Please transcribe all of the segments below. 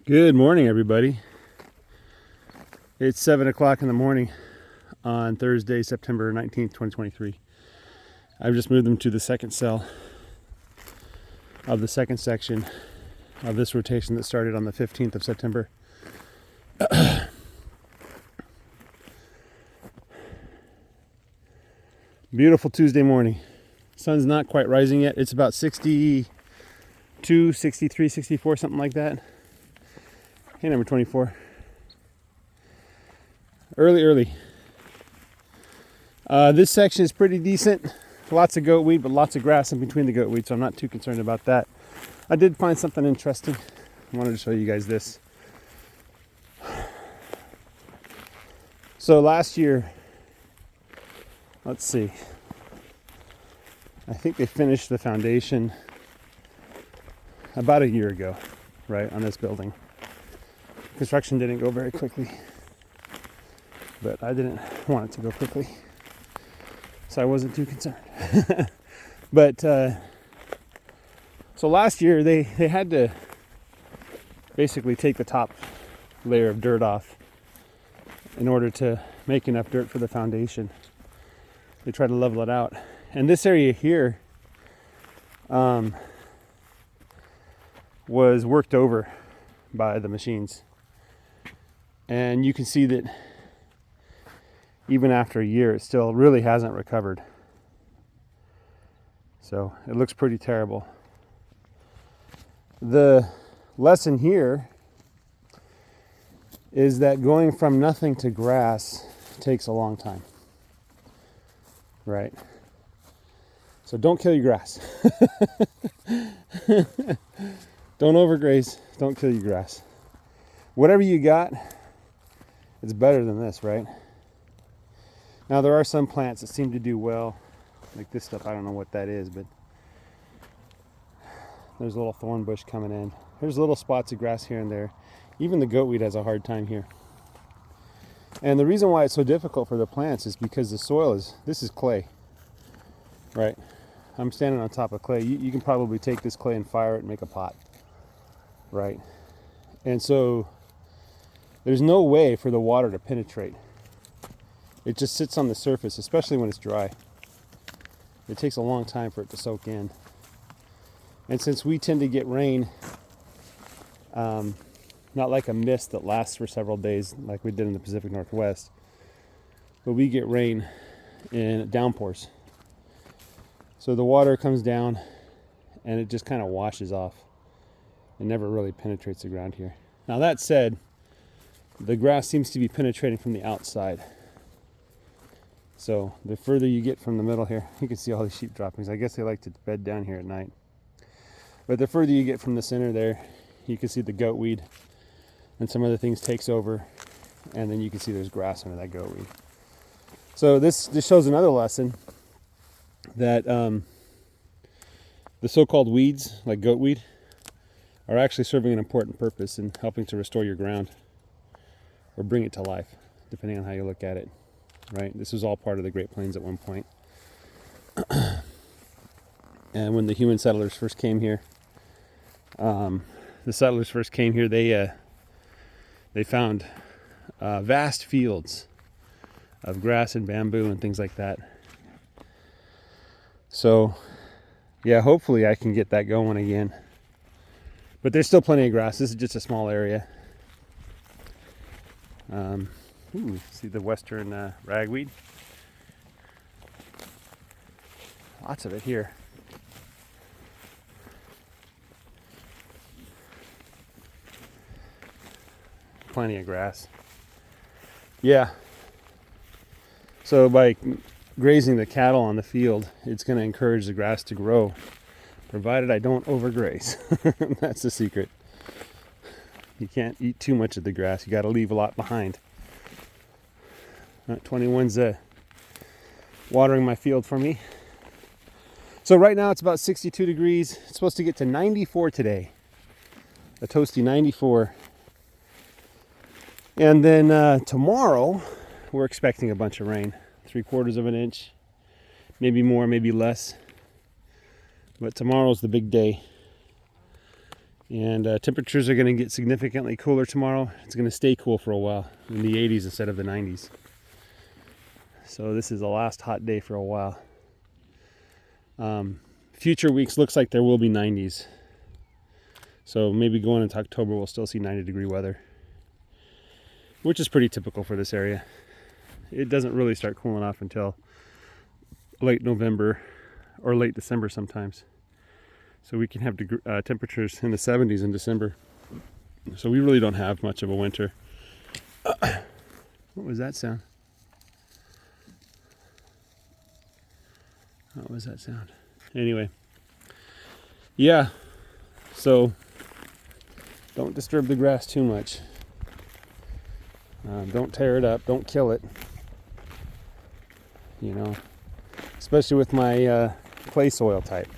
Good morning, everybody. It's 7 o'clock in the morning on Thursday, September 19th, 2023. I've just moved them to the second cell of the second section of this rotation that started on the 15th of September. Beautiful Tuesday morning. Sun's not quite rising yet. It's about 62, 63, 64, something like that. Hey, number 24. Early. This section is pretty decent. Lots of goat weed, but lots of grass in between the goat weed, so I'm not too concerned about that. I did find something interesting. I wanted to show you guys this. So last year, let's see, I think they finished the foundation about a year ago, right, on this building. Construction didn't go very quickly, but I didn't want it to go quickly, so I wasn't too concerned. But so last year they had to basically take the top layer of dirt off in order to make enough dirt for the foundation. They tried to level it out, and this area here was worked over by the machines. And you can see that even after a year, it still really hasn't recovered. So it looks pretty terrible. The lesson here is that going from nothing to grass takes a long time, right? So don't kill your grass. Don't overgraze, don't kill your grass. Whatever you got, it's better than this, right? Now there are some plants that seem to do well, like this stuff. I don't know what that is, but there's a little thorn bush coming in. There's little spots of grass here and there. Even the goat weed has a hard time here. And the reason why it's so difficult for the plants is because the soil this is clay, right? I'm standing on top of clay. You can probably take this clay and fire it and make a pot, right? And so there's no way for the water to penetrate. It just sits on the surface, especially when it's dry. It takes a long time for it to soak in. And since we tend to get rain, not like a mist that lasts for several days like we did in the Pacific Northwest, but we get rain in downpours. So the water comes down and it just kind of washes off. It never really penetrates the ground here. Now that said, the grass seems to be penetrating from the outside. So the further you get from the middle here, you can see all the sheep droppings. I guess they like to bed down here at night. But the further you get from the center there, you can see the goat weed and some other things takes over, and then you can see there's grass under that goat weed. So this shows another lesson that the so-called weeds, like goat weed, are actually serving an important purpose in helping to restore your ground or bring it to life, depending on how you look at it, right? This was all part of the Great Plains at one point. And when the human settlers first came here, they found vast fields of grass and bamboo and things like that. So, yeah, hopefully I can get that going again. But there's still plenty of grass. This is just a small area. See the western ragweed? Lots of it here. Plenty of grass. Yeah. So by grazing the cattle on the field, it's going to encourage the grass to grow, provided I don't overgraze. That's the secret. You can't eat too much of the grass. You got to leave a lot behind. 21's watering my field for me. So right now it's about 62 degrees. It's supposed to get to 94 today. A toasty 94. And then tomorrow we're expecting a bunch of rain. 3/4 of an inch. Maybe more, maybe less. But tomorrow's the big day. And temperatures are going to get significantly cooler tomorrow. It's going to stay cool for a while, in the 80s instead of the 90s. So this is the last hot day for a while. Future weeks looks like there will be 90s. So maybe going into October we'll still see 90-degree weather, which is pretty typical for this area. It doesn't really start cooling off until late November or late December sometimes. So we can have temperatures in the 70s in December. So we really don't have much of a winter. What was that sound? What was that sound? Anyway. Yeah. So don't disturb the grass too much. Don't tear it up. Don't kill it. You know, especially with my clay soil type.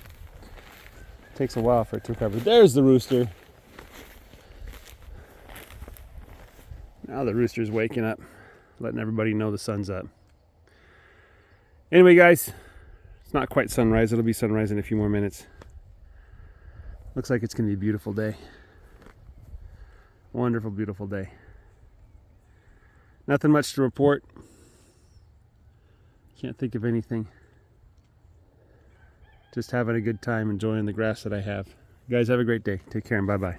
It takes a while for it to recover. There's the rooster. Now the rooster's waking up, letting everybody know the sun's up. Anyway, guys, it's not quite sunrise. It'll be sunrise in a few more minutes. Looks like it's going to be a beautiful day. Wonderful, beautiful day. Nothing much to report. Can't think of anything. Just having a good time enjoying the grass that I have. You guys have a great day. Take care and bye-bye.